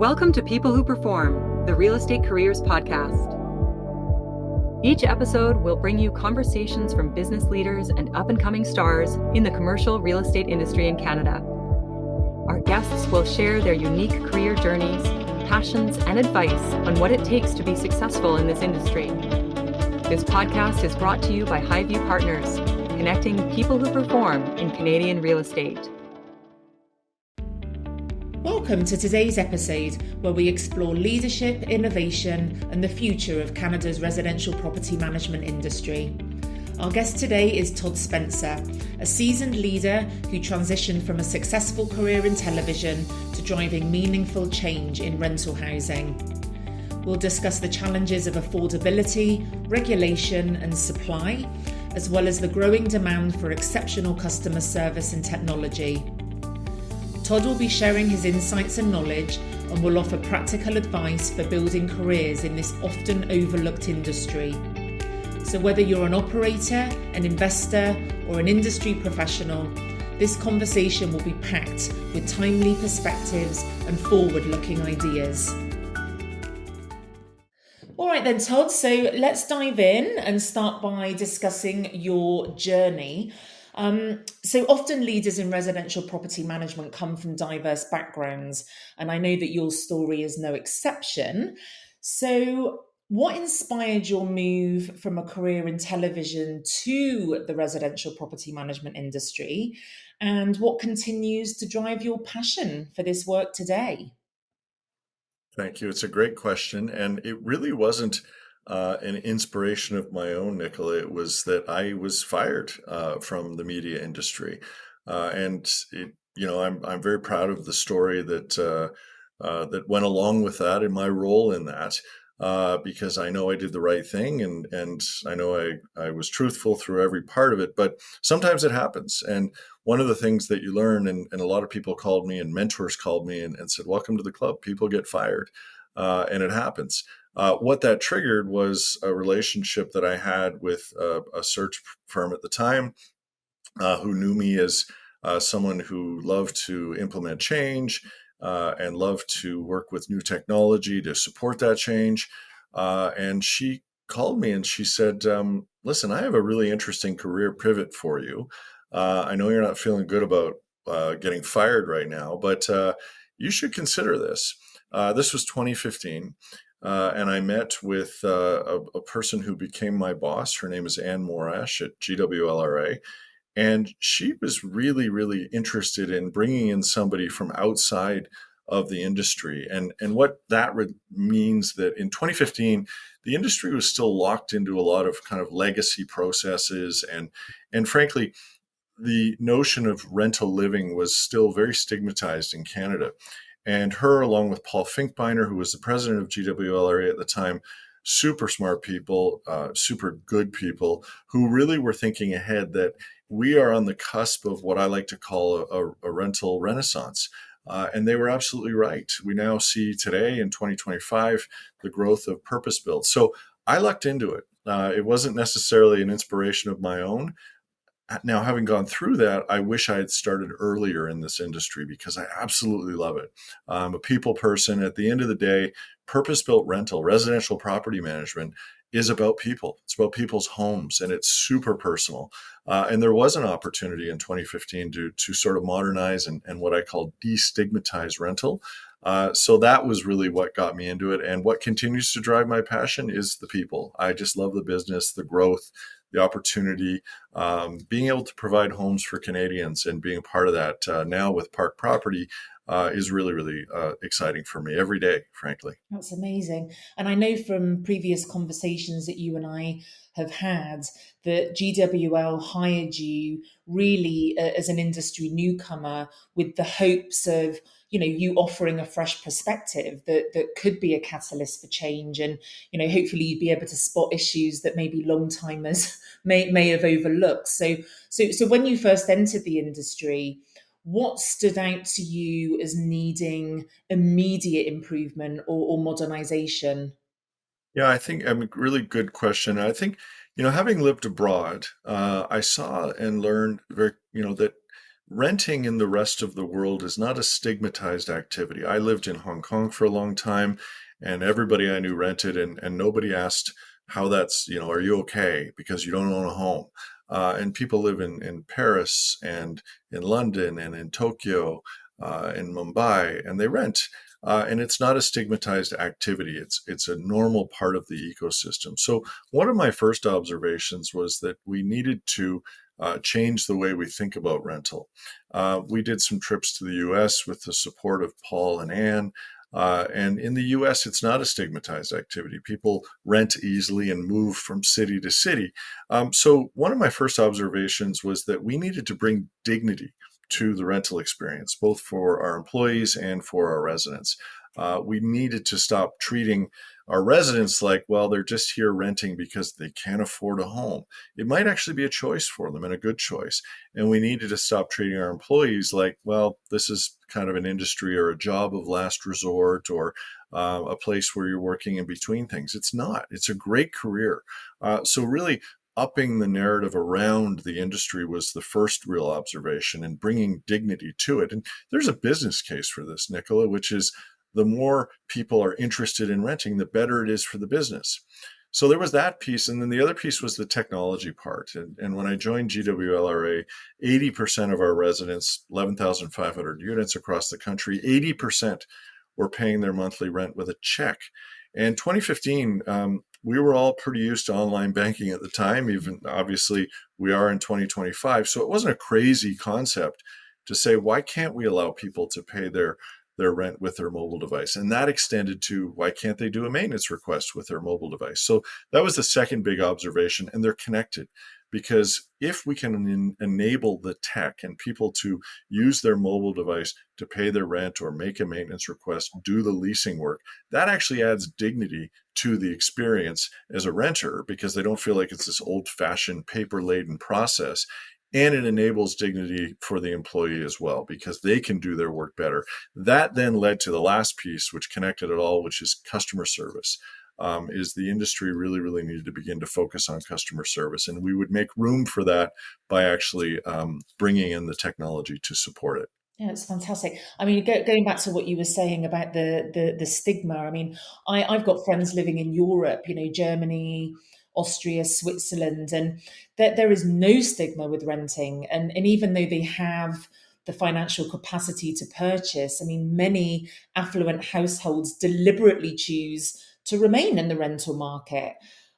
Welcome to People Who Perform, the Real Estate Careers Podcast. Each episode will bring you conversations from business leaders and up-and-coming stars in the commercial real estate industry in Canada. Our guests will share their unique career journeys, passions, and advice on what it takes to be successful in this industry. This podcast is brought to you by Highview Partners, connecting people who perform in Canadian real estate. Welcome to today's episode, where we explore leadership, innovation, and the future of Canada's residential property management industry. Our guest today is Todd Spencer, a seasoned leader who transitioned from a successful career in television to driving meaningful change in rental housing. We'll discuss the challenges of affordability, regulation, and supply, as well as the growing demand for exceptional customer service and technology. Todd will be sharing his insights and knowledge and will offer practical advice for building careers in this often overlooked industry. So whether you're an operator, an investor, or an industry professional, this conversation will be packed with timely perspectives and forward-looking ideas. All right then, Todd, so let's dive in and start by discussing your journey. So often leaders in residential property management come from diverse backgrounds, and I know that your story is no exception. So what inspired your move from a career in television to the residential property management industry, and what continues to drive your passion for this work today? Thank you. It's a great question. And it really wasn't an inspiration of my own, Nicola. It was that I was fired from the media industry. I'm very proud of the story that went along with that and my role in that. Because I know I did the right thing and I know I was truthful through every part of it, but sometimes it happens. And one of the things that you learn, and a lot of people called me and mentors called me and said, welcome to the club, people get fired. And it happens. What that triggered was a relationship that I had with a search firm at the time who knew me as someone who loved to implement change and loved to work with new technology to support that change. And she called me and she said, listen, I have a really interesting career pivot for you. I know you're not feeling good about getting fired right now, but you should consider this. This was 2015. And I met with a person who became my boss. Her name is Anne Morash at GWLRA. And she was really, really interested in bringing in somebody from outside of the industry. And what that means that in 2015, the industry was still locked into a lot of kind of legacy processes. And frankly, the notion of rental living was still very stigmatized in Canada. And her, along with Paul Finkbeiner, who was the president of GWLRA at the time, super smart people, super good people who really were thinking ahead that we are on the cusp of what I like to call a rental renaissance. And they were absolutely right. We now see today in 2025 the growth of purpose-built. So I lucked into it. It wasn't necessarily an inspiration of my own. Now, having gone through that, I wish I had started earlier in this industry because I absolutely love it. I'm a people person. At the end of the day, purpose-built rental, residential property management is about people. It's about people's homes, and it's super personal. And there was an opportunity in 2015 to sort of modernize and what I call destigmatize rental. So that was really what got me into it. And what continues to drive my passion is the people. I just love the business, the growth, the opportunity, being able to provide homes for Canadians and being a part of that now with Park Property is really, really exciting for me every day, frankly. That's amazing. And I know from previous conversations that you and I have had that GWL hired you really as an industry newcomer with the hopes of, you offering a fresh perspective that could be a catalyst for change. And, hopefully you'd be able to spot issues that maybe long timers may have overlooked. So when you first entered the industry, what stood out to you as needing immediate improvement or modernization? Yeah, really good question. I think, having lived abroad, I saw and learned that renting in the rest of the world is not a stigmatized activity. I lived in Hong Kong for a long time, and everybody I knew rented, and nobody asked how that's, are you okay because you don't own a home? And people live in Paris and in London and in Tokyo, in Mumbai, and they rent. And it's not a stigmatized activity. It's a normal part of the ecosystem. So one of my first observations was that we needed to change the way we think about rental. We did some trips to the U.S. with the support of Paul and Anne. And in the US, it's not a stigmatized activity. People rent easily and move from city to city. So, one of my first observations was that we needed to bring dignity to the rental experience, both for our employees and for our residents. We needed to stop treating our residents like, well, they're just here renting because they can't afford a home. It might actually be a choice for them and a good choice. And we needed to stop treating our employees like, well, this is kind of an industry or a job of last resort, or a place where you're working in between things. It's not. It's a great career. So really, upping the narrative around the industry was the first real observation, and bringing dignity to it. And there's a business case for this, Nicola, which is the more people are interested in renting, the better it is for the business. So there was that piece. And then the other piece was the technology part. And when I joined GWLRA, 80% of our residents, 11,500 units across the country, 80% were paying their monthly rent with a check. And 2015, we were all pretty used to online banking at the time. Even obviously, we are in 2025. So it wasn't a crazy concept to say, why can't we allow people to pay their rent with their mobile device? And that extended to, why can't they do a maintenance request with their mobile device? So that was the second big observation, and they're connected. Because if we can enable the tech and people to use their mobile device to pay their rent or make a maintenance request, do the leasing work, that actually adds dignity to the experience as a renter, because they don't feel like it's this old-fashioned paper-laden process. And it enables dignity for the employee as well, because they can do their work better. That then led to the last piece, which connected it all, which is customer service. Is the industry really needed to begin to focus on customer service. And we would make room for that by actually bringing in the technology to support it. Yeah, it's fantastic. I mean, going back to what you were saying about the stigma. I mean, I've got friends living in Europe, Germany, Austria, Switzerland, and there is no stigma with renting. And even though they have the financial capacity to purchase, I mean, many affluent households deliberately choose to remain in the rental market.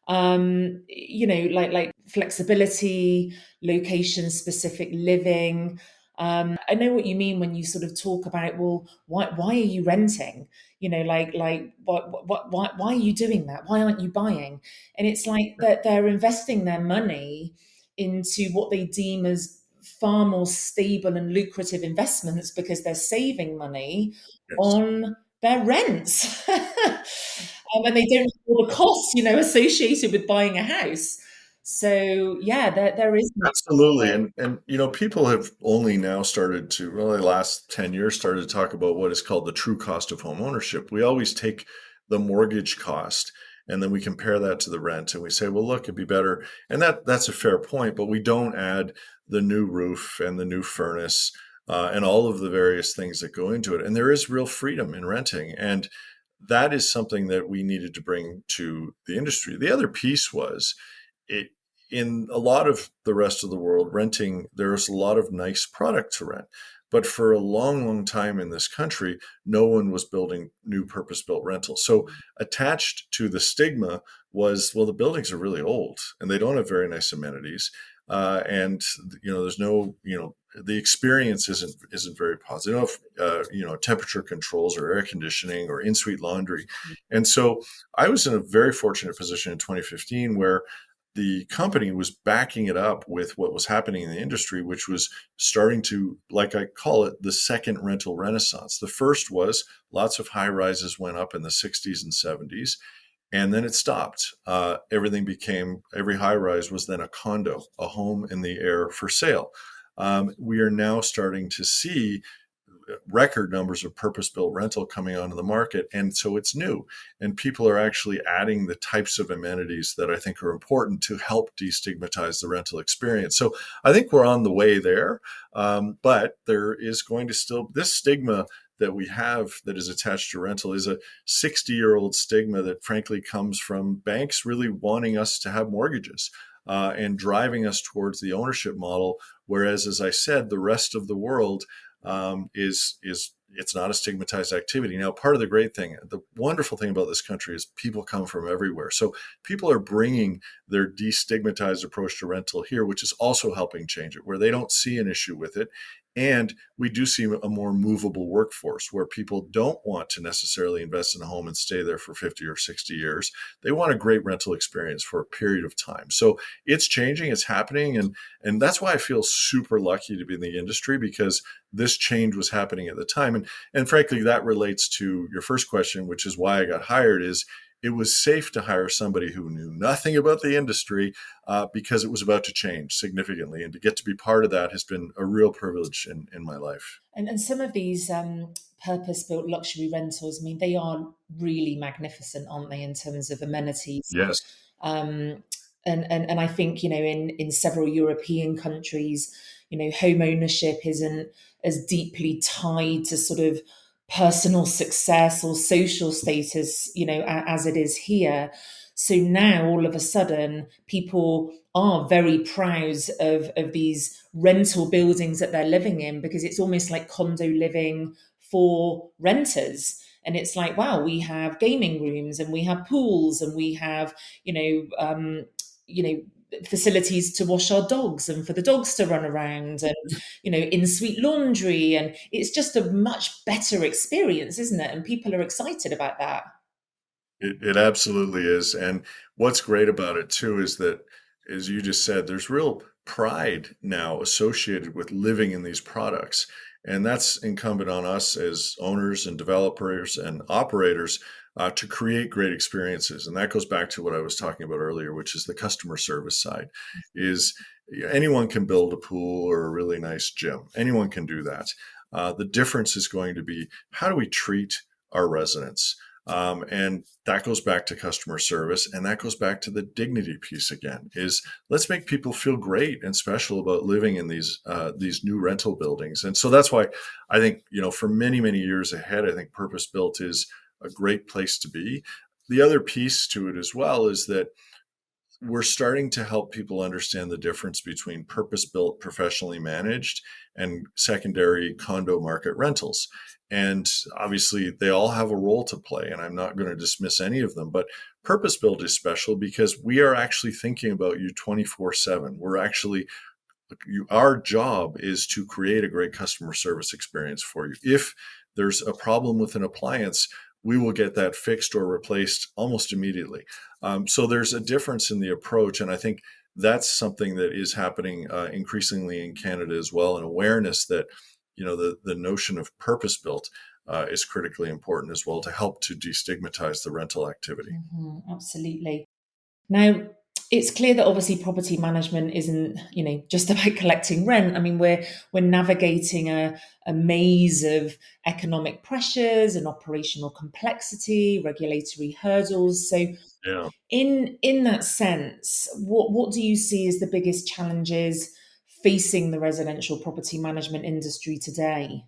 Like flexibility, location specific living. I know what you mean when you sort of talk about, well, why are you renting? Why are you doing that? Why aren't you buying? And it's like that they're investing their money into what they deem as far more stable and lucrative investments, because they're saving money Yes. on their rents. And they don't have all the costs, associated with buying a house. So yeah, there is. Absolutely. And people have only now started to, well, the last 10 years started to talk about what is called the true cost of home ownership. We always take the mortgage cost and then we compare that to the rent and we say, well, look, it'd be better. And that's a fair point, but we don't add the new roof and the new furnace, and all of the various things that go into it. And there is real freedom in renting. And that is something that we needed to bring to the industry. The other piece was, it in a lot of the rest of the world, renting, there's a lot of nice product to rent. But for a long time in this country, no one was building new purpose-built rentals. So attached to the stigma was, well, the buildings are really old and they don't have very nice amenities. And there's no, the experience isn't very positive. Temperature controls or air conditioning or in-suite laundry. And so I was in a very fortunate position in 2015 where the company was backing it up with what was happening in the industry, which was starting to, like I call it, the second rental renaissance. The first was lots of high rises went up in the 60s and 70s, and then it stopped. Every high rise was then a condo, a home in the air for sale. We are now starting to see record numbers of purpose-built rental coming onto the market. And so it's new. And people are actually adding the types of amenities that I think are important to help destigmatize the rental experience. So I think we're on the way there. But there is going to still, this stigma that we have that is attached to rental is a 60-year-old stigma that frankly comes from banks really wanting us to have mortgages and driving us towards the ownership model. Whereas, as I said, the rest of the world is it's not a stigmatized activity. Now, part of the great thing, the wonderful thing about this country is people come from everywhere. So people are bringing their destigmatized approach to rental here, which is also helping change it, where they don't see an issue with it. And we do see a more movable workforce where people don't want to necessarily invest in a home and stay there for 50 or 60 years. They want a great rental experience for a period of time. So it's changing, it's happening. And that's why I feel super lucky to be in the industry, because this change was happening at the time. And frankly, that relates to your first question, which is why I got hired, is it was safe to hire somebody who knew nothing about the industry because it was about to change significantly. And to get to be part of that has been a real privilege in my life. And some of these purpose-built luxury rentals, I mean, they are really magnificent, aren't they, in terms of amenities? Yes. Um, and I think, in several European countries, home ownership isn't as deeply tied to sort of personal success or social status, as it is here. So now all of a sudden, people are very proud of these rental buildings that they're living in, because it's almost like condo living for renters. And it's like, wow, we have gaming rooms and we have pools and we have, facilities to wash our dogs and for the dogs to run around, and in-suite laundry, and it's just a much better experience, isn't it? And people are excited about that. It absolutely is. And what's great about it too is that, as you just said, there's real pride now associated with living in these products. And that's incumbent on us as owners and developers and operators to create great experiences. And that goes back to what I was talking about earlier, which is the customer service side. Is anyone can build a pool or a really nice gym. Anyone can do that. The difference is going to be, how do we treat our residents? And that goes back to customer service, and that goes back to the dignity piece again. Is let's make people feel great and special about living in these new rental buildings. And so that's why I think, for many years ahead, I think purpose built is a great place to be. The other piece to it as well is that we're starting to help people understand the difference between purpose-built, professionally managed, and secondary condo market rentals. And obviously, they all have a role to play, and I'm not going to dismiss any of them. But purpose-built is special because we are actually thinking about you 24/7. We're actually, our job is to create a great customer service experience for you. If there's a problem with an appliance, we will get that fixed or replaced almost immediately. So there's a difference in the approach. And I think that's something that is happening increasingly in Canada as well, an awareness that, the notion of purpose built is critically important as well to help to destigmatize the rental activity. Absolutely. Now, it's clear that obviously property management isn't, just about collecting rent. I mean, we're navigating a maze of economic pressures and operational complexity, regulatory hurdles. So, Yeah. in that sense, what do you see as the biggest challenges facing the residential property management industry today?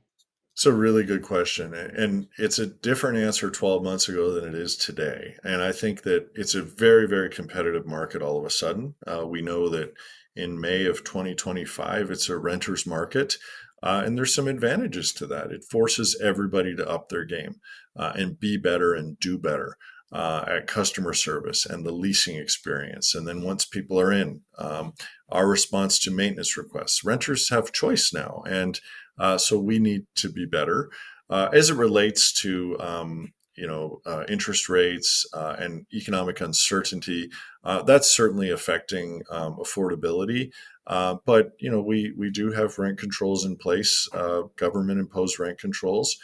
It's a really good question. And it's a different answer 12 months ago than it is today. And I think that it's a very competitive market all of a sudden. We know that in May of 2025, it's a renter's market. And there's some advantages to that. It forces everybody to up their game and be better and do better at customer service and the leasing experience. And then once people are in, our response to maintenance requests, renters have choice now. And so we need to be better as it relates to interest rates and economic uncertainty. That's certainly affecting affordability. But we do have rent controls in place, government imposed rent controls.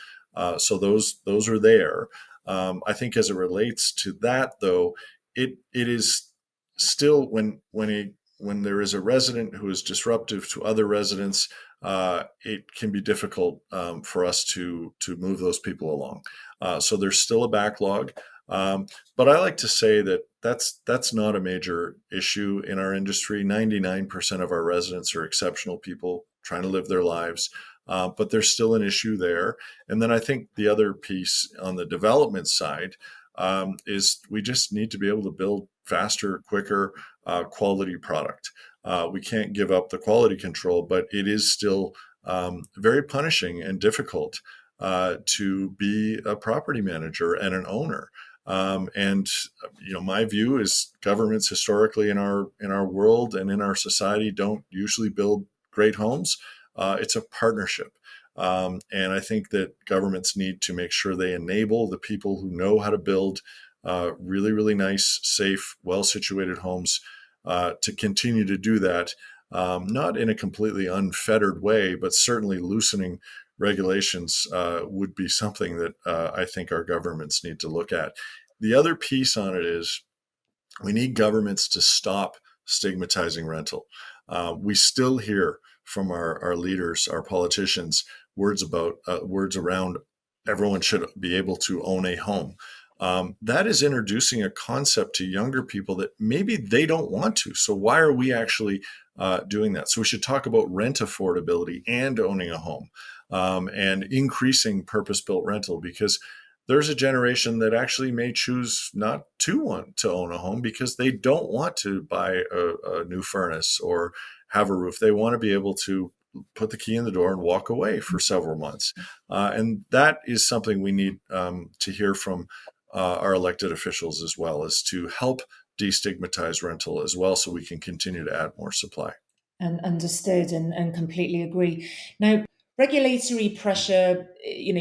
So those are there. I think as it relates to that, though, it is still when there is a resident who is disruptive to other residents, it can be difficult for us to move those people along. So there's still a backlog. But I like to say that that's not a major issue in our industry. 99% of our residents are exceptional people trying to live their lives, but there's still an issue there. And then I think the other piece on the development side is we just need to be able to build faster, quicker, quality product. We can't give up the quality control, but it is still very punishing and difficult to be a property manager and an owner. And my view is governments historically in our world and in our society don't usually build great homes. It's a partnership. And I think that governments need to make sure they enable the people who know how to build really, really nice, safe, well-situated homes to continue to do that, not in a completely unfettered way, but certainly loosening regulations would be something that I think our governments need to look at. The other piece on it is we need governments to stop stigmatizing rental. We still hear from our leaders, our politicians, words around everyone should be able to own a home. That is introducing a concept to younger people that maybe they don't want to. So why are we actually doing that? So we should talk about rent affordability and owning a home, and increasing purpose-built rental, because there's a generation that actually may choose not to want to own a home because they don't want to buy a new furnace or have a roof. They want to be able to put the key in the door and walk away for several months. And that is something we need to hear from our elected officials as well, is to help destigmatize rental as well, so we can continue to add more supply. And understood, and completely agree. Now, regulatory pressure,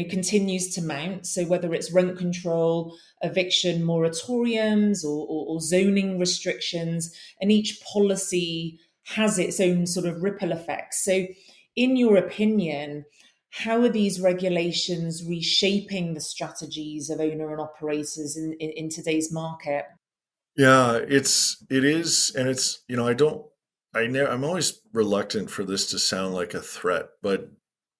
continues to mount. So whether it's rent control, eviction moratoriums, or zoning restrictions, and each policy has its own sort of ripple effects. So, in your opinion, how are these regulations reshaping the strategies of owner and operators in today's market? Yeah, it is, and it's I'm always reluctant for this to sound like a threat, but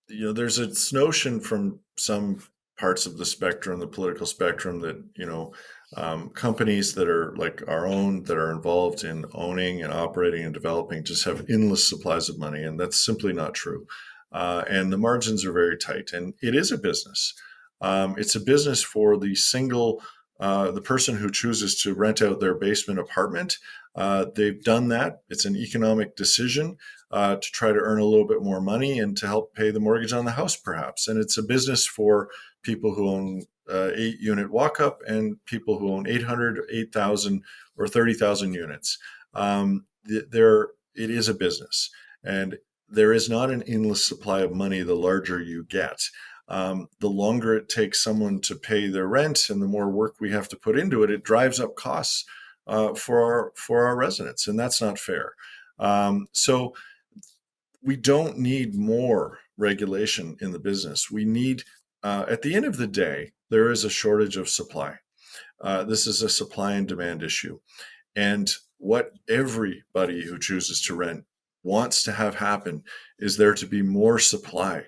there's this notion from some parts of the spectrum, the political spectrum, that companies that are like our own, that are involved in owning and operating and developing, just have endless supplies of money, and that's simply not true. And the margins are very tight, and it is a business. It's a business for the person who chooses to rent out their basement apartment. They've done that. It's an economic decision to try to earn a little bit more money and to help pay the mortgage on the house, perhaps. And it's a business for people who own 8-unit walk-up and people who own 800, 8,000, or 30,000 units. It is a business, and there is not an endless supply of money the larger you get. The longer it takes someone to pay their rent and the more work we have to put into it, it drives up costs for our residents, and that's not fair. So we don't need more regulation in the business. We need, at the end of the day, there is a shortage of supply. This is a supply and demand issue. And what everybody who chooses to rent wants to have happen is there to be more supply,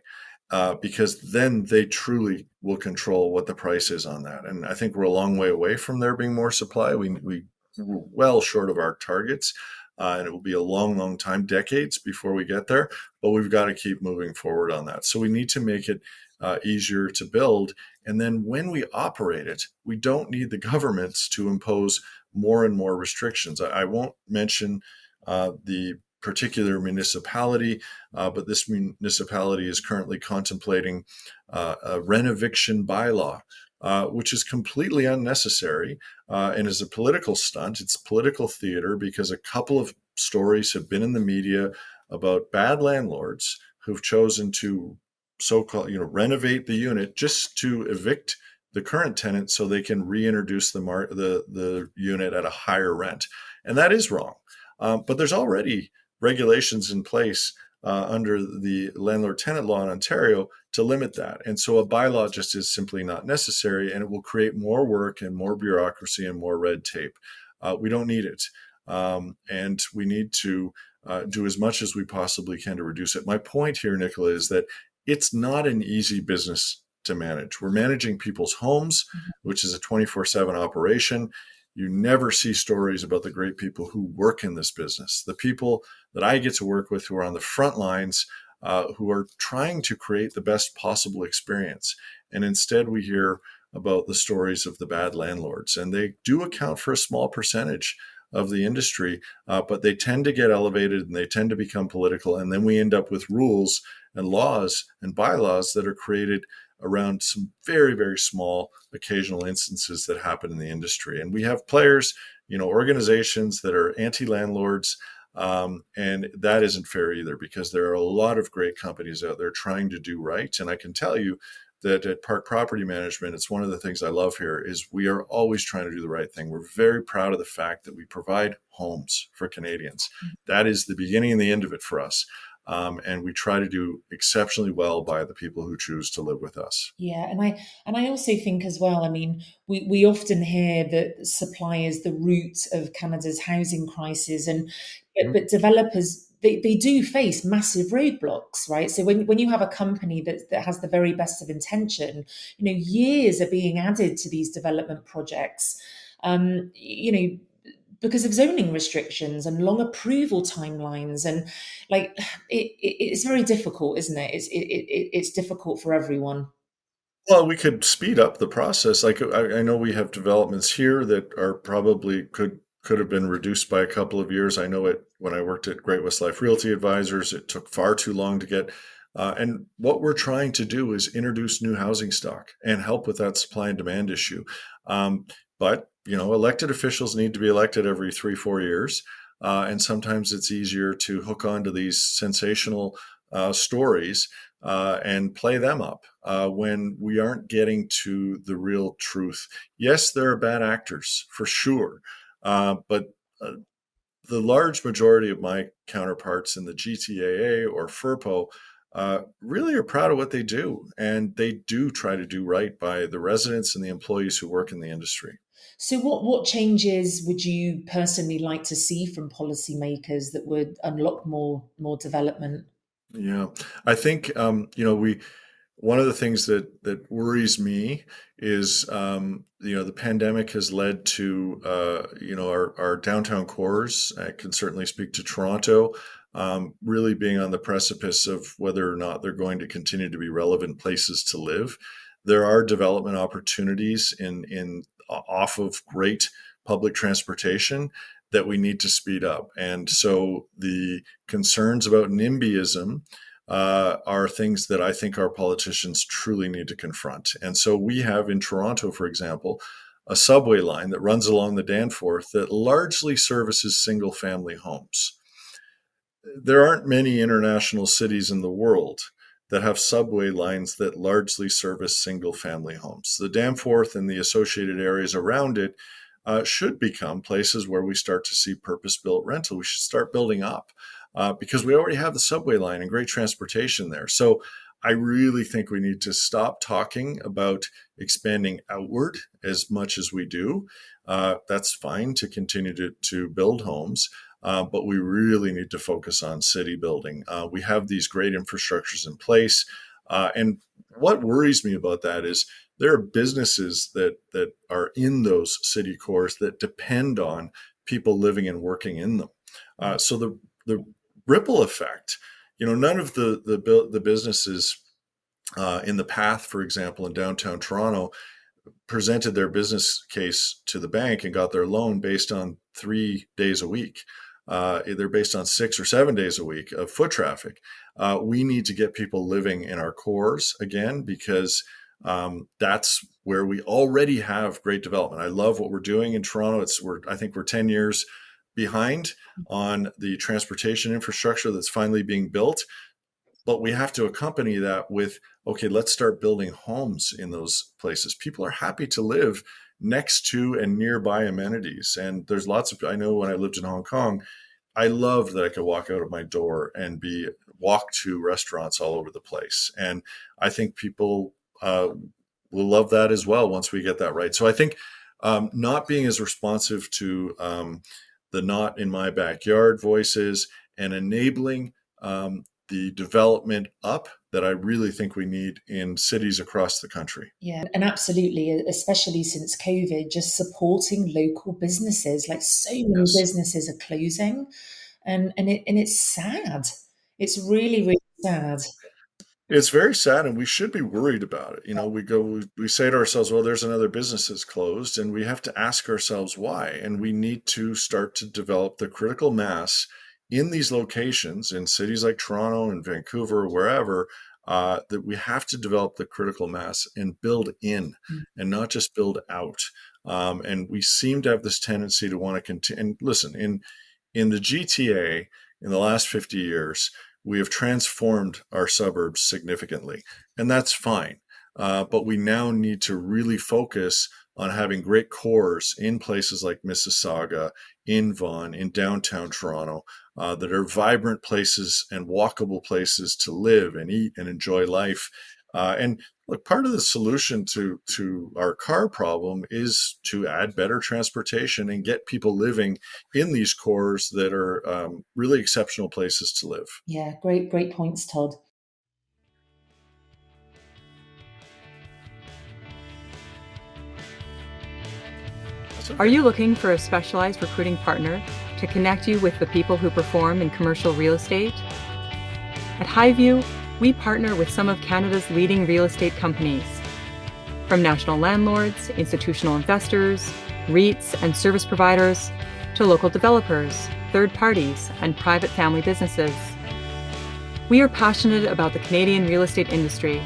because then they truly will control what the price is on that. And I think we're a long way away from there being more supply. We're well short of our targets, and it will be a long, long time, decades, before we get there. But we've got to keep moving forward on that. So we need to make it easier to build. And then when we operate it, we don't need the governments to impose more and more restrictions. I won't mention the particular municipality, but this municipality is currently contemplating a renoviction bylaw, which is completely unnecessary and is a political stunt. It's political theater, because a couple of stories have been in the media about bad landlords who've chosen to so-called, renovate the unit just to evict the current tenant so they can reintroduce the unit at a higher rent. And that is wrong. But there's already regulations in place under the landlord-tenant law in Ontario to limit that. And so a bylaw just is simply not necessary, and it will create more work and more bureaucracy and more red tape. We don't need it. And we need to do as much as we possibly can to reduce it. My point here, Nicola, is that it's not an easy business to manage. We're managing people's homes, which is a 24/7 operation. You never see stories about the great people who work in this business, the people that I get to work with who are on the front lines, who are trying to create the best possible experience. And instead, we hear about the stories of the bad landlords, and they do account for a small percentage of the industry, but they tend to get elevated and they tend to become political. And then we end up with rules and laws and bylaws that are created around some very, very small occasional instances that happen in the industry. And we have players, organizations that are anti-landlords, and that isn't fair either, because there are a lot of great companies out there trying to do right. And I can tell you that at Park Property Management, it's one of the things I love here is we are always trying to do the right thing. We're very proud of the fact that we provide homes for Canadians. That is the beginning and the end of it for us. And we try to do exceptionally well by the people who choose to live with us. Yeah, and I also think as well, I mean, we often hear that supply is the root of Canada's housing crisis, and but developers they do face massive roadblocks, right? So when you have a company that has the very best of intention, years are being added to these development projects, because of zoning restrictions and long approval timelines, and it's very difficult, isn't it? It's difficult for everyone. Well, we could speed up the process. Like I know we have developments here that are probably could have been reduced by a couple of years. I know it when I worked at Great West Life Realty Advisors, it took far too long to get. And what we're trying to do is introduce new housing stock and help with that supply and demand issue. But elected officials need to be elected every 3-4 years, and sometimes it's easier to hook onto these sensational stories and play them up when we aren't getting to the real truth. Yes, there are bad actors for sure, but the large majority of my counterparts in the GTAA or FERPO really are proud of what they do, and they do try to do right by the residents and the employees who work in the industry. So what changes would you personally like to see from policymakers that would unlock more development? Yeah, I think we one of the things that worries me is the pandemic has led to our downtown cores. I can certainly speak to Toronto, really being on the precipice of whether or not they're going to continue to be relevant places to live. There are development opportunities in off of great public transportation that we need to speed up. And so the concerns about NIMBYism are things that I think our politicians truly need to confront. And so we have in Toronto, for example, a subway line that runs along the Danforth that largely services single family homes. There aren't many international cities in the world that have subway lines that largely service single family homes. The Danforth and the associated areas around it should become places where we start to see purpose-built rental. We should start building up because we already have the subway line and great transportation there. So I really think we need to stop talking about expanding outward as much as we do. That's fine to continue to build homes, but we really need to focus on city building. We have these great infrastructures in place. And what worries me about that is there are businesses that are in those city cores that depend on people living and working in them. So the ripple effect, none of the businesses in the Path, for example, in downtown Toronto, presented their business case to the bank and got their loan based on 3 days a week. They're based on 6 or 7 days a week of foot traffic. We need to get people living in our cores again, because that's where we already have great development. I love what we're doing in Toronto. I think we're 10 years behind on the transportation infrastructure that's finally being built. But we have to accompany that with, okay, let's start building homes in those places. People are happy to live next to and nearby amenities. And there's I know when I lived in Hong Kong, I loved that I could walk out of my door and walk to restaurants all over the place. And I think people will love that as well once we get that right. So I think not being as responsive to the not in my backyard voices and enabling the development up that I really think we need in cities across the country. Yeah, and absolutely, especially since COVID, just supporting local businesses. Like so many Yes. businesses are closing, and it's sad. It's really, really sad. It's very sad, and we should be worried about it. We say to ourselves, well, there's another business that's closed, and we have to ask ourselves why. And we need to start to develop the critical mass in these locations, in cities like Toronto and Vancouver, wherever, that we have to develop the critical mass and build in and not just build out. And we seem to have this tendency to want to continue. And listen, in the GTA in the last 50 years, we have transformed our suburbs significantly, and that's fine. But we now need to really focus on having great cores in places like Mississauga, in Vaughan, in downtown Toronto, that are vibrant places and walkable places to live and eat and enjoy life. And look, part of the solution to our car problem is to add better transportation and get people living in these cores that are really exceptional places to live. Yeah, great points, Todd. Are you looking for a specialized recruiting partner to connect you with the people who perform in commercial real estate? At Highview, we partner with some of Canada's leading real estate companies. From national landlords, institutional investors, REITs and service providers, to local developers, third parties, and private family businesses. We are passionate about the Canadian real estate industry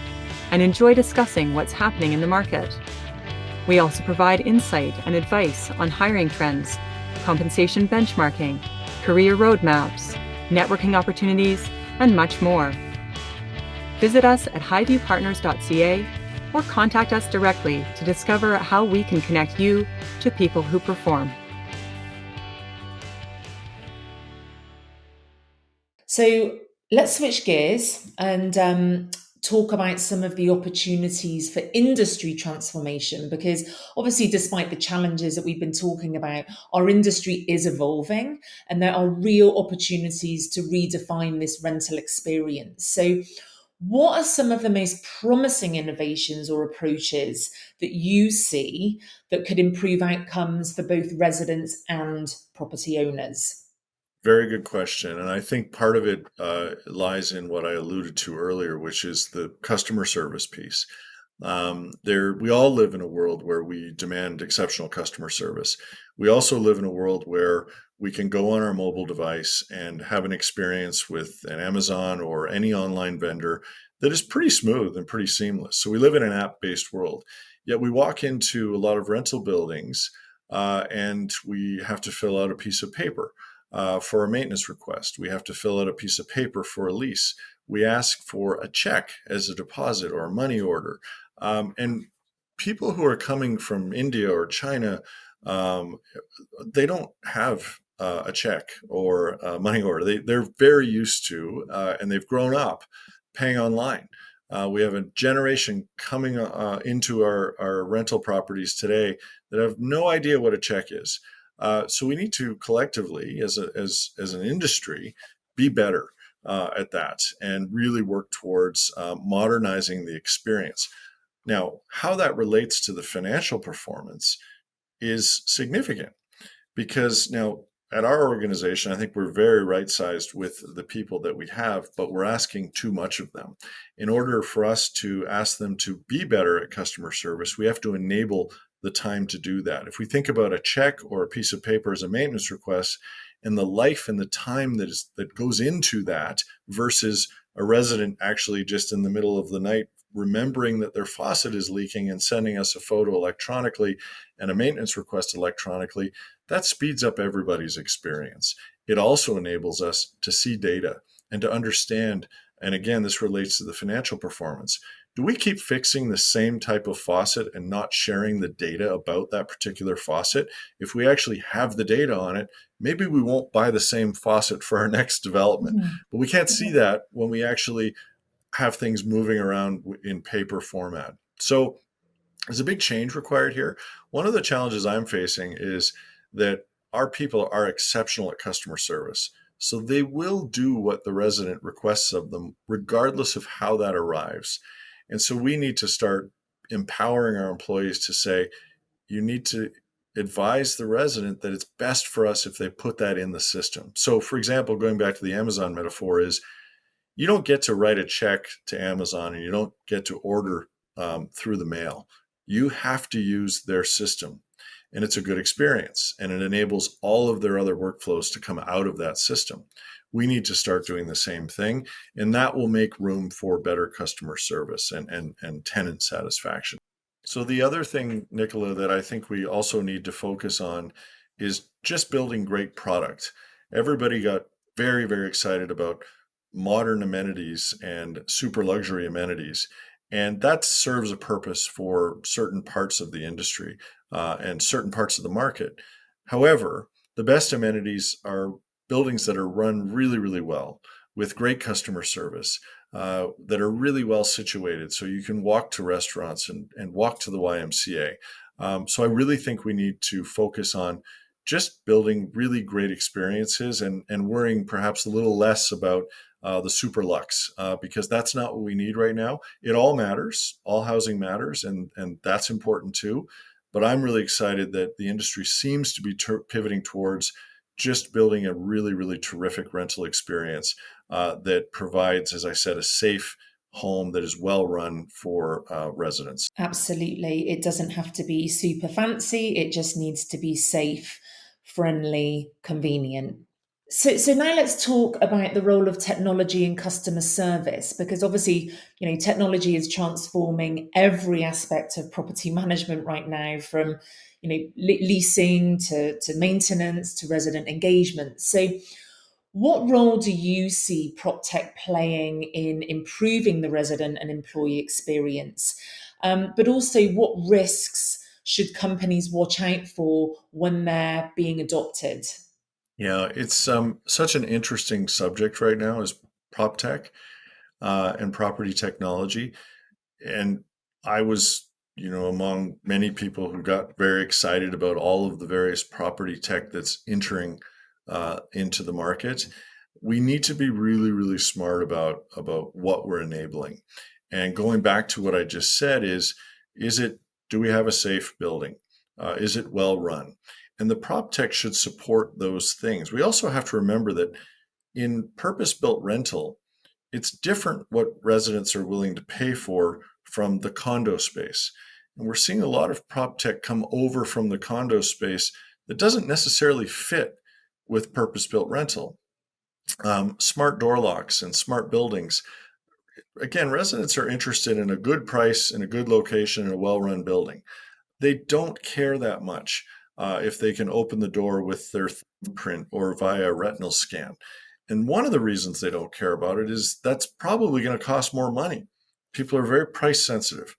and enjoy discussing what's happening in the market. We also provide insight and advice on hiring trends, compensation benchmarking, career roadmaps, networking opportunities, and much more. Visit us at highviewpartners.ca or contact us directly to discover how we can connect you to people who perform. So let's switch gears and talk about some of the opportunities for industry transformation, because obviously, despite the challenges that we've been talking about, our industry is evolving and there are real opportunities to redefine this rental experience. So what are some of the most promising innovations or approaches that you see that could improve outcomes for both residents and property owners? Very good question. And I think part of it lies in what I alluded to earlier, which is the customer service piece. We all live in a world where we demand exceptional customer service. We also live in a world where we can go on our mobile device and have an experience with an Amazon or any online vendor that is pretty smooth and pretty seamless. So we live in an app-based world. Yet we walk into a lot of rental buildings and we have to fill out a piece of paper for a maintenance request. We have to fill out a piece of paper for a lease. We ask for a check as a deposit or a money order. And people who are coming from India or China, they don't have a check or a money order. They're very used to, and they've grown up paying online. We have a generation coming into our rental properties today that have no idea what a check is. So we need to collectively, as an industry, be better at that and really work towards modernizing the experience. Now, how that relates to the financial performance is significant because now at our organization, I think we're very right-sized with the people that we have, but we're asking too much of them. In order for us to ask them to be better at customer service, we have to enable the time to do that. If we think about a check or a piece of paper as a maintenance request and the life and the time that goes into that versus a resident actually just in the middle of the night remembering that their faucet is leaking and sending us a photo electronically and a maintenance request electronically, that speeds up everybody's experience. It also enables us to see data and to understand, and again, this relates to the financial performance. Do we keep fixing the same type of faucet and not sharing the data about that particular faucet? If we actually have the data on it, maybe we won't buy the same faucet for our next development. But we can't see that when we actually have things moving around in paper format. So there's a big change required here. One of the challenges I'm facing is that our people are exceptional at customer service. So they will do what the resident requests of them, regardless of how that arrives. And so we need to start empowering our employees to say, you need to advise the resident that it's best for us if they put that in the system. So, for example, going back to the Amazon metaphor, is you don't get to write a check to Amazon and you don't get to order through the mail. You have to use their system. And it's a good experience. And it enables all of their other workflows to come out of that system. We need to start doing the same thing. And that will make room for better customer service and tenant satisfaction. So the other thing, Nicola, that I think we also need to focus on is just building great product. Everybody got very, very excited about modern amenities and super luxury amenities. And that serves a purpose for certain parts of the industry and certain parts of the market. However, the best amenities are buildings that are run really, really well with great customer service, that are really well situated. So you can walk to restaurants and walk to the YMCA. So I really think we need to focus on just building really great experiences and worrying perhaps a little less about the super luxe, because that's not what we need right now. It all matters. All housing matters, and that's important too. But I'm really excited that the industry seems to be pivoting towards just building a really, really terrific rental experience that provides, as I said, a safe home that is well run for residents. Absolutely. It doesn't have to be super fancy. It just needs to be safe, friendly, convenient. So now let's talk about the role of technology in customer service, because obviously, technology is transforming every aspect of property management right now, from, leasing to maintenance to resident engagement. So what role do you see prop tech playing in improving the resident and employee experience? But also, what risks should companies watch out for when they're being adopted? Yeah, it's such an interesting subject right now is prop tech and property technology. And I was, among many people who got very excited about all of the various property tech that's entering into the market. We need to be really, really smart about what we're enabling. And going back to what I just said is it, do we have a safe building? Is it well run? And the prop tech should support those things. We also have to remember that in purpose-built rental, it's different what residents are willing to pay for from the condo space. And we're seeing a lot of prop tech come over from the condo space that doesn't necessarily fit with purpose-built rental. Smart door locks and smart buildings. Again, residents are interested in a good price, in a good location, in a well-run building. They don't care that much if they can open the door with their thumbprint or via a retinal scan. And one of the reasons they don't care about it is that's probably going to cost more money. People are very price sensitive.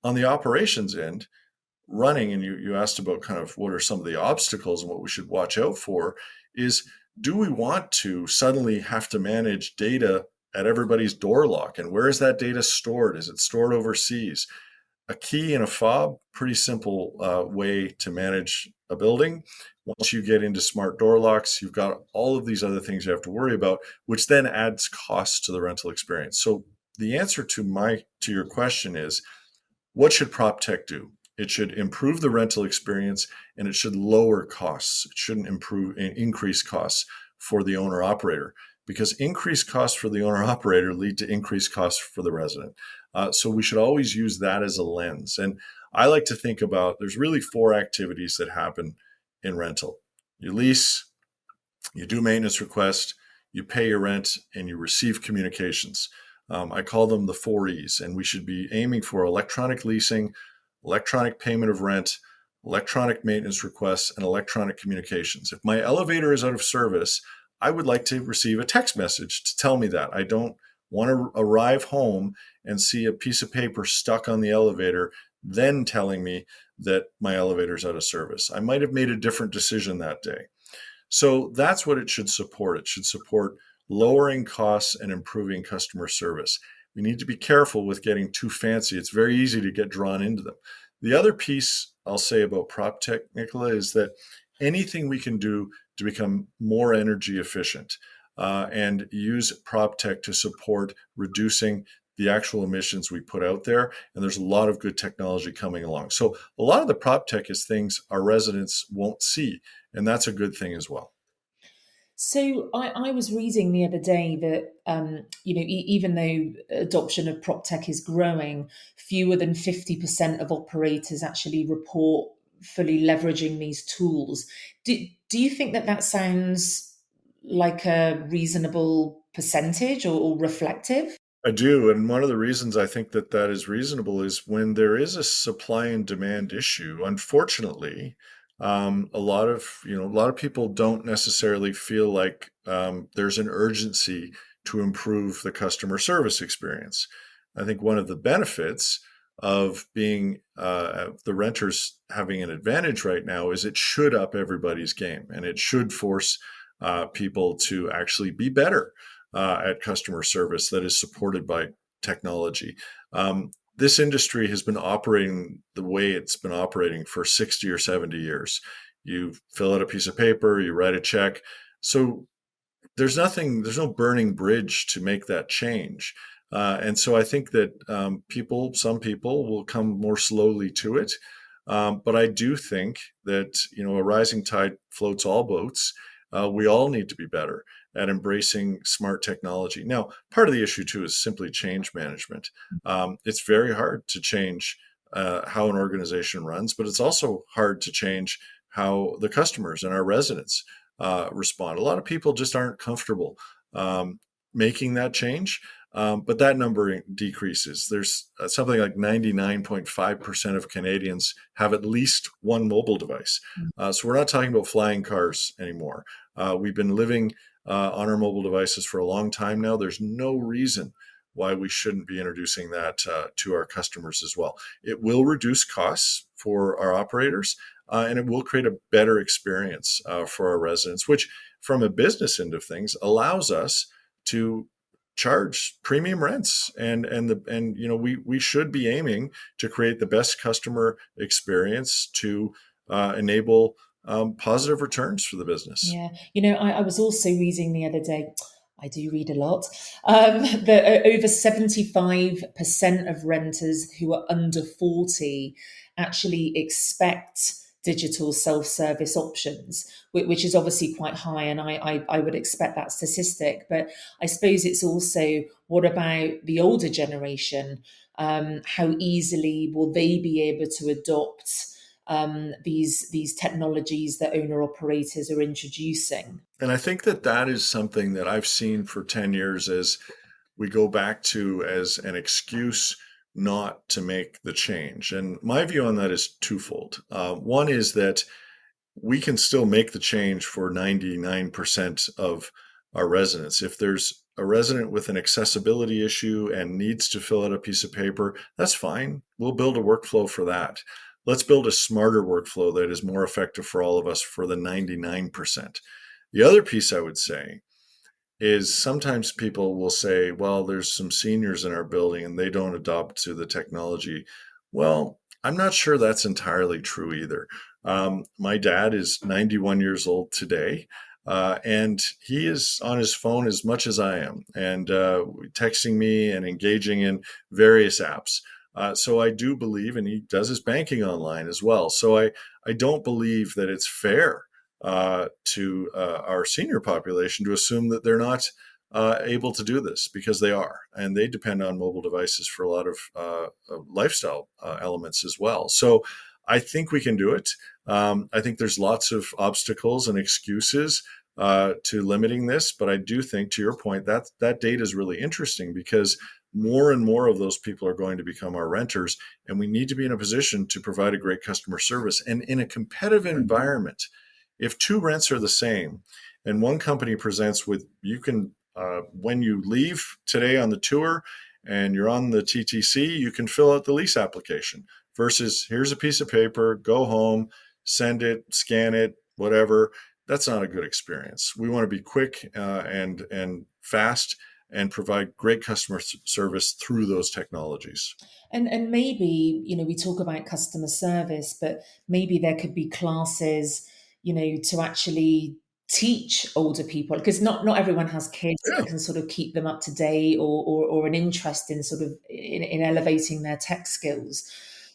On the operations end, running, and you asked about kind of what are some of the obstacles and what we should watch out for, is do we want to suddenly have to manage data at everybody's door lock? And where is that data stored? Is it stored overseas? A key and a fob, pretty simple way to manage a building. Once you get into smart door locks, you've got all of these other things you have to worry about, which then adds costs to the rental experience. So the answer to your question is, what should prop tech do? It should improve the rental experience and it should lower costs. It shouldn't increase costs for the owner operator, because increased costs for the owner operator lead to increased costs for the resident. So we should always use that as a lens. And I like to think about, there's really 4 activities that happen in rental. You lease, you do maintenance request, you pay your rent, and you receive communications. I call them the 4 E's, and we should be aiming for electronic leasing, electronic payment of rent, electronic maintenance requests, and electronic communications. If my elevator is out of service, I would like to receive a text message to tell me that. I don't want to arrive home and see a piece of paper stuck on the elevator, then telling me that my elevator is out of service. I might have made a different decision that day. So that's what it should support. It should support lowering costs and improving customer service. We need to be careful with getting too fancy. It's very easy to get drawn into them. The other piece I'll say about prop tech, Nicola, is that anything we can do to become more energy efficient. and use prop tech to support reducing the actual emissions we put out there. And there's a lot of good technology coming along. So a lot of the prop tech is things our residents won't see, and that's a good thing as well. So I was reading the other day that even though adoption of prop tech is growing, fewer than 50% of operators actually report fully leveraging these tools. Do you think that sounds like a reasonable percentage or reflective? I do, and one of the reasons I think that that is reasonable is when there is a supply and demand issue. Unfortunately, a lot of people don't necessarily feel like there's an urgency to improve the customer service experience. I think one of the benefits of being the renters having an advantage right now is it should up everybody's game, and it should force people to actually be better at customer service that is supported by technology. This industry has been operating the way it's been operating for 60 or 70 years. You fill out a piece of paper, you write a check. So there's no burning bridge to make that change. And so I think that some people will come more slowly to it. But I do think that, a rising tide floats all boats. We all need to be better at embracing smart technology. Now, part of the issue too is simply change management. It's very hard to change how an organization runs, but it's also hard to change how the customers and our residents respond. A lot of people just aren't comfortable making that change, but that number decreases. There's something like 99.5% of Canadians have at least one mobile device. So we're not talking about flying cars anymore. We've been living on our mobile devices for a long time now. There's no reason why we shouldn't be introducing that to our customers as well. It will reduce costs for our operators, and it will create a better experience for our residents, which from a business end of things allows us to charge premium rents, we should be aiming to create the best customer experience to enable positive returns for the business. Yeah, I was also reading the other day. I do read a lot. That over 75% of renters who are under 40 actually expect digital self-service options, which is obviously quite high, and I would expect that statistic. But I suppose it's also, what about the older generation? How easily will they be able to adopt these technologies that owner operators are introducing? And I think that that is something that I've seen for 10 years as we go back to as an excuse not to make the change. And my view on that is twofold. One is that we can still make the change for 99% of our residents. If there's a resident with an accessibility issue and needs to fill out a piece of paper, that's fine. We'll build a workflow for that. Let's build a smarter workflow that is more effective for all of us for the 99%. The other piece I would say is sometimes people will say, well, there's some seniors in our building and they don't adopt to the technology. Well, I'm not sure that's entirely true either. My dad is 91 years old today, and he is on his phone as much as I am, and texting me and engaging in various apps. So I do believe, and he does his banking online as well. So I don't believe that it's fair to our senior population to assume that they're not able to do this, because they are, and they depend on mobile devices for a lot of lifestyle elements as well. So I think we can do it. I think there's lots of obstacles and excuses to limiting this, but I do think, to your point, that data is really interesting, because more and more of those people are going to become our renters, and we need to be in a position to provide a great customer service. And in a competitive environment, if two rents are the same and one company presents with, you can, when you leave today on the tour and you're on the TTC, you can fill out the lease application, versus here's a piece of paper, go home, send it, scan it, whatever. That's not a good experience. We want to be quick and fast and provide great customer service through those technologies. And maybe, we talk about customer service, but maybe there could be classes, to actually teach older people, because not everyone has kids Yeah. that can sort of keep them up to date, or an interest in sort of in elevating their tech skills.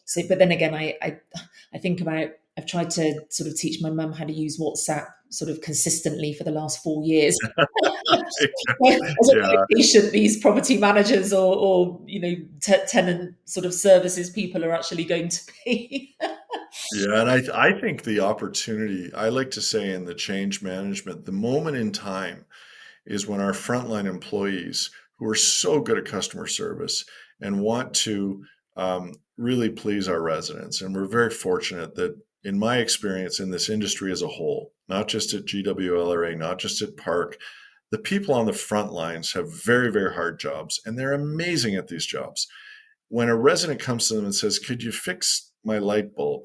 So, but then again, I think about, I've tried to sort of teach my mum how to use WhatsApp sort of consistently for the last 4 years. As a Yeah. patient these property managers or tenant sort of services people are actually going to be. Yeah, and I think the opportunity, I like to say in the change management, the moment in time is when our frontline employees who are so good at customer service and want to really please our residents. And we're very fortunate that, in my experience in this industry as a whole, not just at GWLRA, not just at Park, the people on the front lines have very, very hard jobs and they're amazing at these jobs. When a resident comes to them and says, "Could you fix my light bulb?"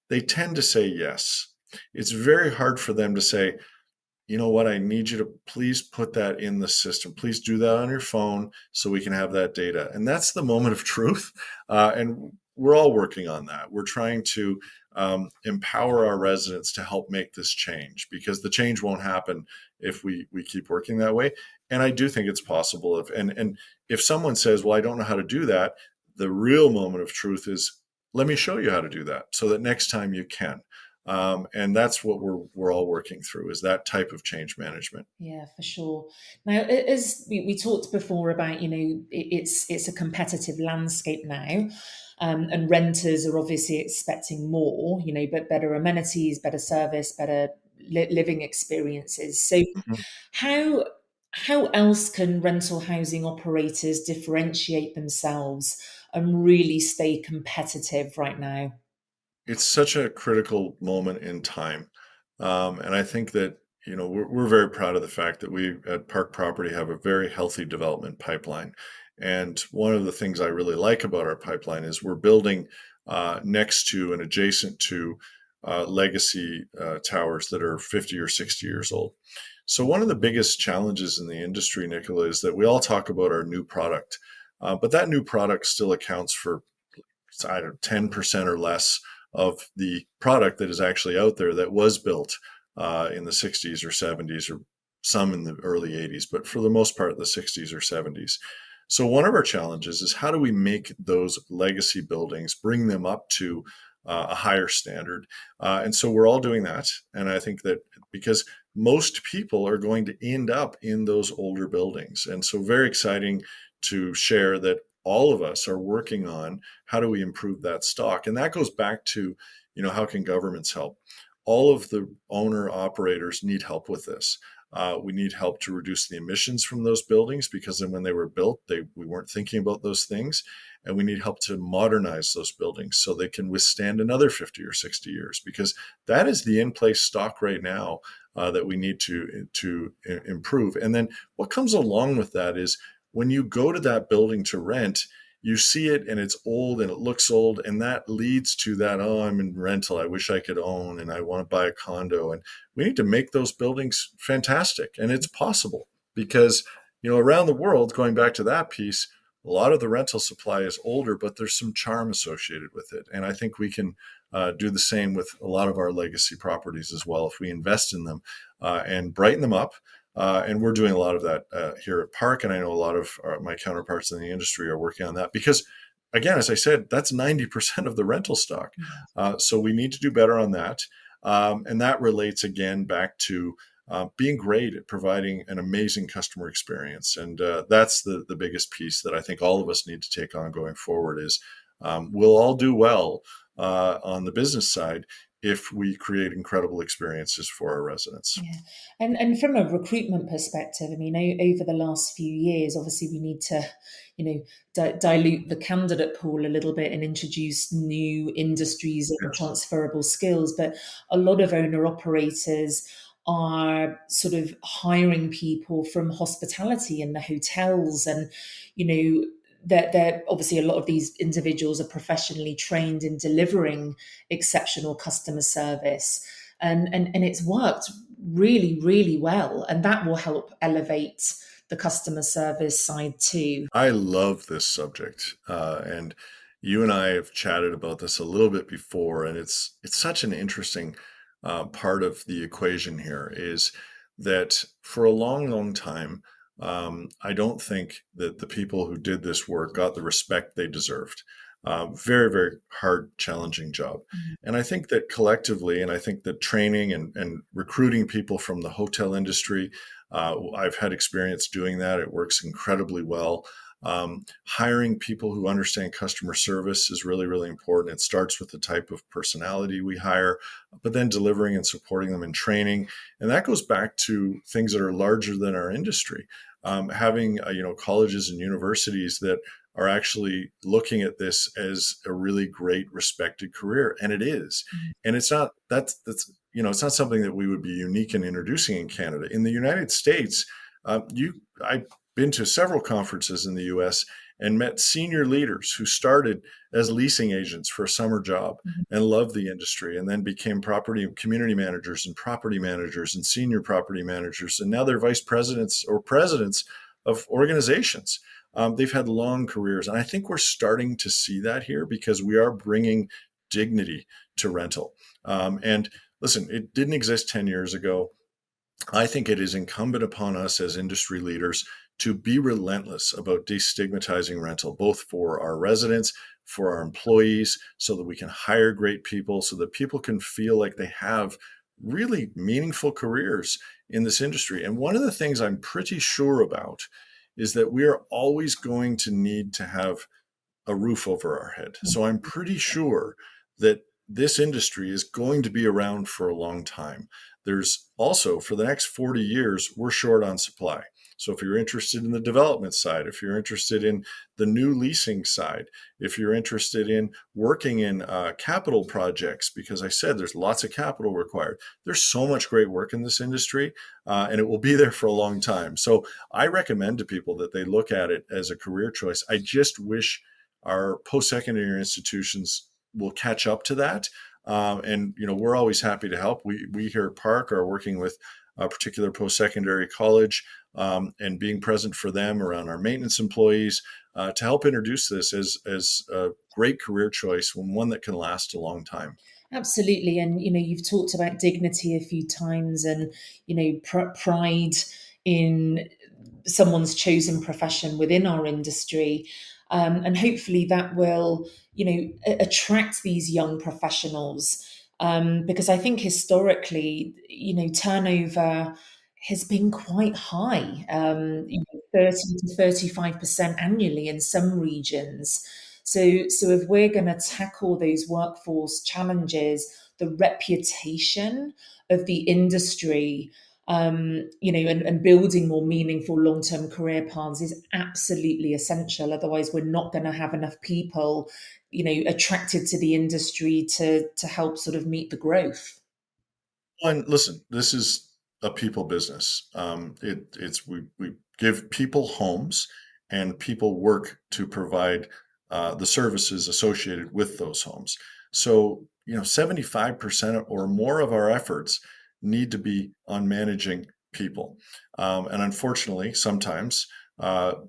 they tend to say yes. It's very hard for them to say, "You know what, I need you to please put that in the system. Please do that on your phone so we can have that data." And that's the moment of truth. And we're all working on that. We're trying to empower our residents to help make this change, because the change won't happen if we keep working that way. And I do think it's possible. And if someone says, "Well, I don't know how to do that," the real moment of truth is, let me show you how to do that so that next time you can. And that's what we're all working through, is that type of change management. Yeah, for sure. Now, as we talked before about, it's a competitive landscape now, and renters are obviously expecting more, but better amenities, better service, better living experiences. So, Mhm. how how else can rental housing operators differentiate themselves and really stay competitive right now? It's such a critical moment in time. And I think that, we're very proud of the fact that we at Park Property have a very healthy development pipeline. And one of the things I really like about our pipeline is we're building next to and adjacent to legacy towers that are 50 or 60 years old. So one of the biggest challenges in the industry, Nicola, is that we all talk about our new product, but that new product still accounts for, I don't know, 10% or less of the product that is actually out there that was built in the 60s or 70s, or some in the early 80s, but for the most part, the 60s or 70s. So, one of our challenges is, how do we make those legacy buildings, bring them up to a higher standard? And so, we're all doing that. And I think that because most people are going to end up in those older buildings. And so, very exciting to share that all of us are working on how do we improve that stock. And that goes back to, how can governments help? All of the owner operators need help with this. We need help to reduce the emissions from those buildings, because then when they were built, we weren't thinking about those things. And we need help to modernize those buildings so they can withstand another 50 or 60 years, because that is the in-place stock right now that we need to improve. And then what comes along with that is, when you go to that building to rent, you see it and it's old and it looks old, and that leads to that, "Oh, I'm in rental, I wish I could own, and I want to buy a condo." And we need to make those buildings fantastic, and it's possible, because around the world, going back to that piece, a lot of the rental supply is older, but there's some charm associated with it. And I think we can do the same with a lot of our legacy properties as well, if we invest in them and brighten them up. And we're doing a lot of that here at Park. And I know a lot of my counterparts in the industry are working on that, because, again, as I said, that's 90% of the rental stock. So we need to do better on that. And that relates again back to being great at providing an amazing customer experience. And that's the biggest piece that I think all of us need to take on going forward is, we'll all do well on the business side if we create incredible experiences for our residents. Yeah, and from a recruitment perspective, I mean, over the last few years, obviously we need to, dilute the candidate pool a little bit and introduce new industries and Yes. transferable skills. But a lot of owner operators are sort of hiring people from hospitality and the hotels, and they're obviously, a lot of these individuals are professionally trained in delivering exceptional customer service, and it's worked really, really well. And that will help elevate the customer service side too. I love this subject, and you and I have chatted about this a little bit before, and it's such an interesting part of the equation here. Is that for a long, long time, I don't think that the people who did this work got the respect they deserved. Very, very hard, challenging job. And I think that collectively, and I think that training and recruiting people from the hotel industry, I've had experience doing that. It works incredibly well. Hiring people who understand customer service is really, really important. It starts with the type of personality we hire, but then delivering and supporting them in training. And that goes back to things that are larger than our industry. Having colleges and universities that are actually looking at this as a really great respected career, and it is. And it's not that's it's not something that we would be unique in introducing in Canada. In the United States, I've been to several conferences in the U.S. and met senior leaders who started as leasing agents for a summer job and loved the industry, and then became property community managers and property managers and senior property managers, and now they're vice presidents or presidents of organizations. They've had long careers, and I think we're starting to see that here because we are bringing dignity to rental. And listen, it didn't exist 10 years ago. I think it is incumbent upon us as industry leaders to be relentless about destigmatizing rental, both for our residents, for our employees, so that we can hire great people, so that people can feel like they have really meaningful careers in this industry. And one of the things I'm pretty sure about is that we are always going to need to have a roof over our head. So I'm pretty sure that this industry is going to be around for a long time. There's also, for the next 40 years, we're short on supply. So if you're interested in the development side, if you're interested in the new leasing side, if you're interested in working in capital projects, because I said there's lots of capital required, there's so much great work in this industry, and it will be there for a long time. So I recommend to people that they look at it as a career choice. I just wish our post-secondary institutions will catch up to that. And we're always happy to help. We here at Park are working with a particular post-secondary college and being present for them around our maintenance employees to help introduce this as a great career choice, one that can last a long time. Absolutely. And, you've talked about dignity a few times and, pride in someone's chosen profession within our industry. And hopefully that will, attract these young professionals. Because I think historically, turnover has been quite high, 30 to 35% annually in some regions. So if we're going to tackle those workforce challenges, the reputation of the industry, and building more meaningful long-term career paths is absolutely essential. Otherwise, we're not going to have enough people, attracted to the industry to help sort of meet the growth. And listen, this is a people business. We give people homes, and people work to provide the services associated with those homes. So 75% or more of our efforts need to be on managing people. And unfortunately, sometimes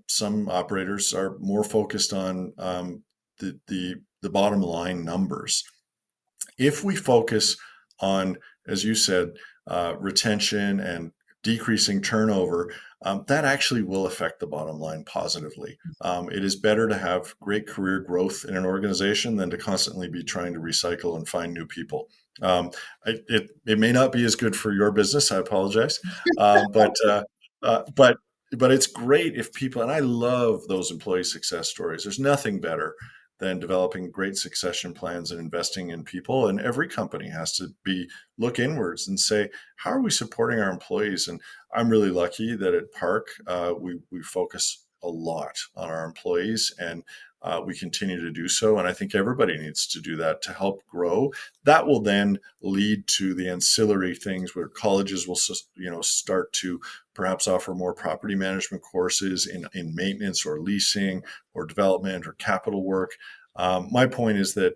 some operators are more focused on the bottom line numbers. If we focus on, as you said, retention and decreasing turnover, that actually will affect the bottom line positively. It is better to have great career growth in an organization than to constantly be trying to recycle and find new people. It may not be as good for your business. I apologize, but it's great if people, and I love those employee success stories. There's nothing better than developing great succession plans and investing in people. And every company has to look inwards and say, how are we supporting our employees? And I'm really lucky that at Park, we focus a lot on our employees, and we continue to do so. And I think everybody needs to do that to help grow. That will then lead to the ancillary things where colleges will, start to perhaps offer more property management courses in maintenance or leasing or development or capital work. My point is that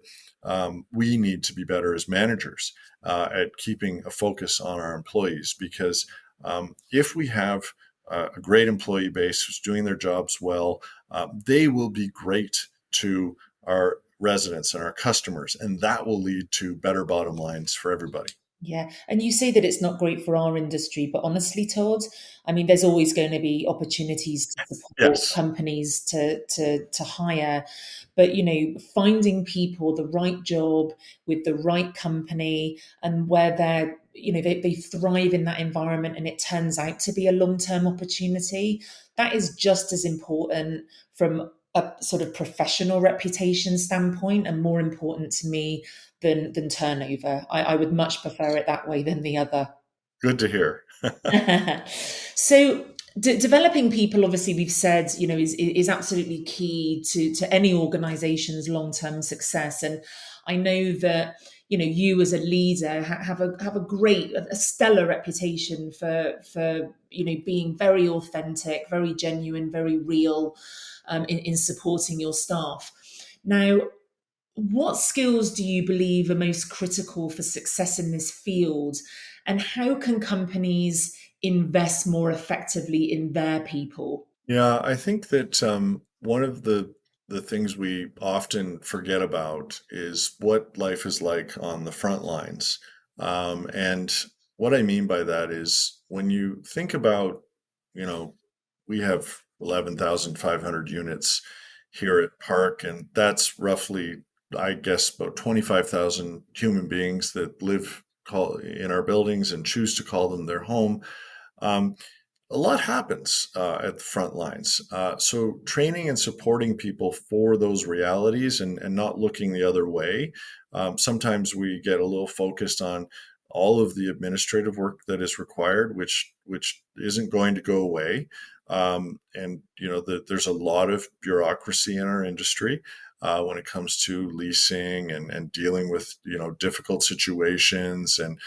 we need to be better as managers at keeping a focus on our employees, because if we have a great employee base who's doing their jobs well, they will be great to our residents and our customers, and that will lead to better bottom lines for everybody. Yeah. And you say that it's not great for our industry, but honestly, Todd, I mean, there's always going to be opportunities to support Yes. companies to hire. But, finding people the right job with the right company and where they thrive in that environment and it turns out to be a long-term opportunity, that is just as important from a sort of professional reputation standpoint and more important to me than turnover. I would much prefer it that way than the other. Good to hear. So developing people, obviously, we've said, is absolutely key to any organization's long-term success. And I know that, you as a leader have a great, a stellar reputation for being very authentic, very genuine, very real, in supporting your staff. Now, what skills do you believe are most critical for success in this field? And how can companies invest more effectively in their people? Yeah, I think that one of the things we often forget about is what life is like on the front lines. And what I mean by that is when you think about, you know, we have 11,500 units here at Park, and that's roughly, I guess, about 25,000 human beings that live call in our buildings and choose to call them their home. Um, a lot happens at the front lines. So training and supporting people for those realities and not looking the other way. Sometimes we get a little focused on all of the administrative work that is required, which isn't going to go away. And there's a lot of bureaucracy in our industry when it comes to leasing and dealing with difficult situations, and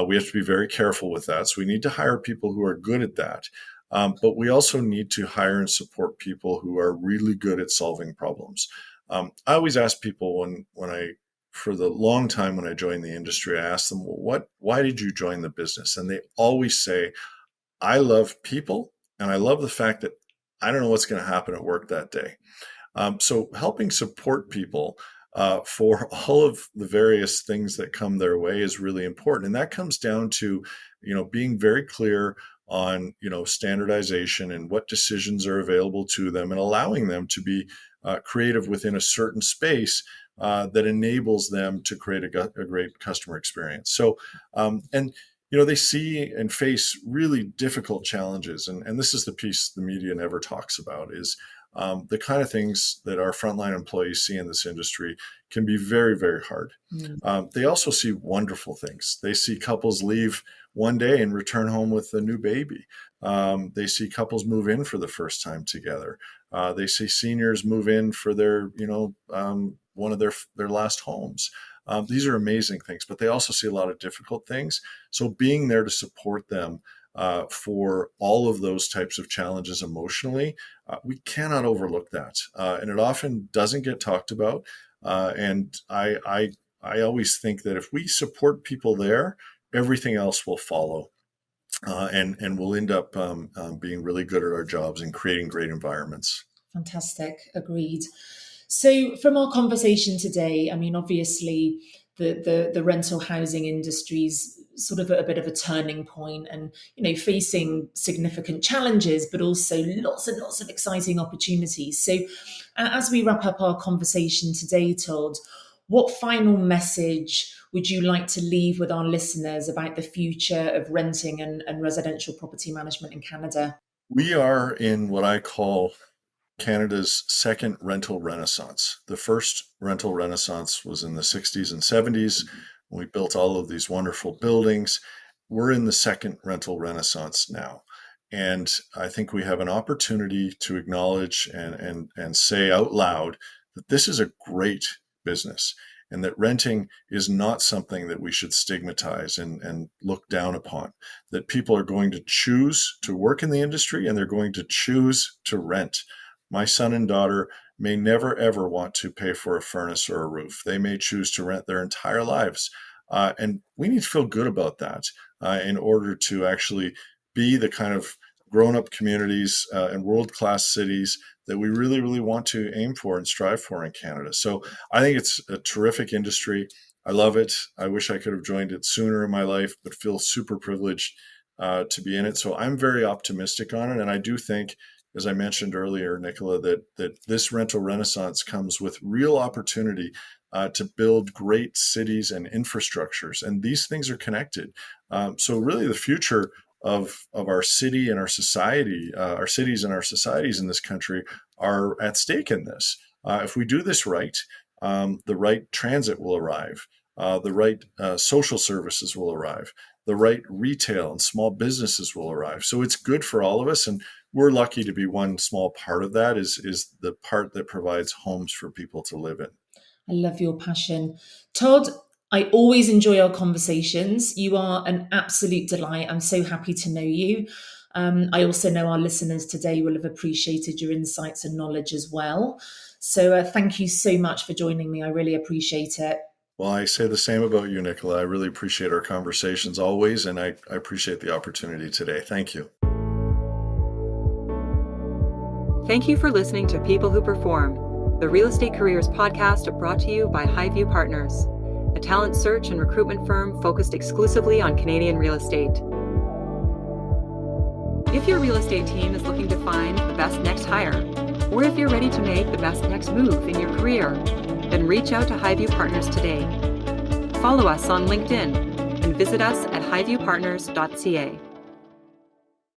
we have to be very careful with that. So we need to hire people who are good at that. But we also need to hire and support people who are really good at solving problems. I always ask people for the long time when I joined the industry, I asked them, well, why did you join the business? And they always say, I love people and I love the fact that I don't know what's going to happen at work that day. So helping support people for all of the various things that come their way is really important. And that comes down to, being very clear on, standardization and what decisions are available to them and allowing them to be creative within a certain space that enables them to create a great customer experience. So, and they see and face really difficult challenges. And this is the piece the media never talks about is the kind of things that our frontline employees see in this industry can be very, very hard. Mm. They also see wonderful things. They see couples leave one day and return home with a new baby. They see couples move in for the first time together. They see seniors move in for one of their last homes. These are amazing things, but they also see a lot of difficult things. So being there to support them for all of those types of challenges emotionally, we cannot overlook that, and it often doesn't get talked about. And I always think that if we support people there, everything else will follow, and we'll end up being really good at our jobs and creating great environments. Fantastic. Agreed. So, from our conversation today, I mean, obviously, the rental housing industry's sort of at a bit of a turning point, and facing significant challenges, but also lots and lots of exciting opportunities. So, as we wrap up our conversation today, Todd, what final message would you like to leave with our listeners about the future of renting and residential property management in Canada? We are in what I call Canada's second rental renaissance. The first rental renaissance was in the 60s and 70s when we built all of these wonderful buildings. We're in the second rental renaissance now. And I think we have an opportunity to acknowledge and say out loud that this is a great business and that renting is not something that we should stigmatize and look down upon. That people are going to choose to work in the industry and they're going to choose to rent. My son and daughter may never, ever want to pay for a furnace or a roof. They may choose to rent their entire lives. And we need to feel good about that in order to actually be the kind of grown up communities and world class cities that we really, really want to aim for and strive for in Canada. So I think it's a terrific industry. I love it. I wish I could have joined it sooner in my life, but feel super privileged to be in it. So I'm very optimistic on it. And I do think, as I mentioned earlier, Nicola, that this rental renaissance comes with real opportunity to build great cities and infrastructures. And these things are connected. So really the future of our city and our society, our cities and our societies in this country are at stake in this. If we do this right, the right transit will arrive, the right social services will arrive, the right retail and small businesses will arrive. So it's good for all of us. And we're lucky to be one small part of that is the part that provides homes for people to live in. I love your passion. Todd, I always enjoy our conversations. You are an absolute delight. I'm so happy to know you. I also know our listeners today will have appreciated your insights and knowledge as well. So thank you so much for joining me. I really appreciate it. Well, I say the same about you, Nicola. I really appreciate our conversations always, and I appreciate the opportunity today. Thank you. Thank you for listening to People Who Perform, the Real Estate Careers podcast brought to you by Highview Partners, a talent search and recruitment firm focused exclusively on Canadian real estate. If your real estate team is looking to find the best next hire, or if you're ready to make the best next move in your career, then reach out to Highview Partners today. Follow us on LinkedIn and visit us at highviewpartners.ca.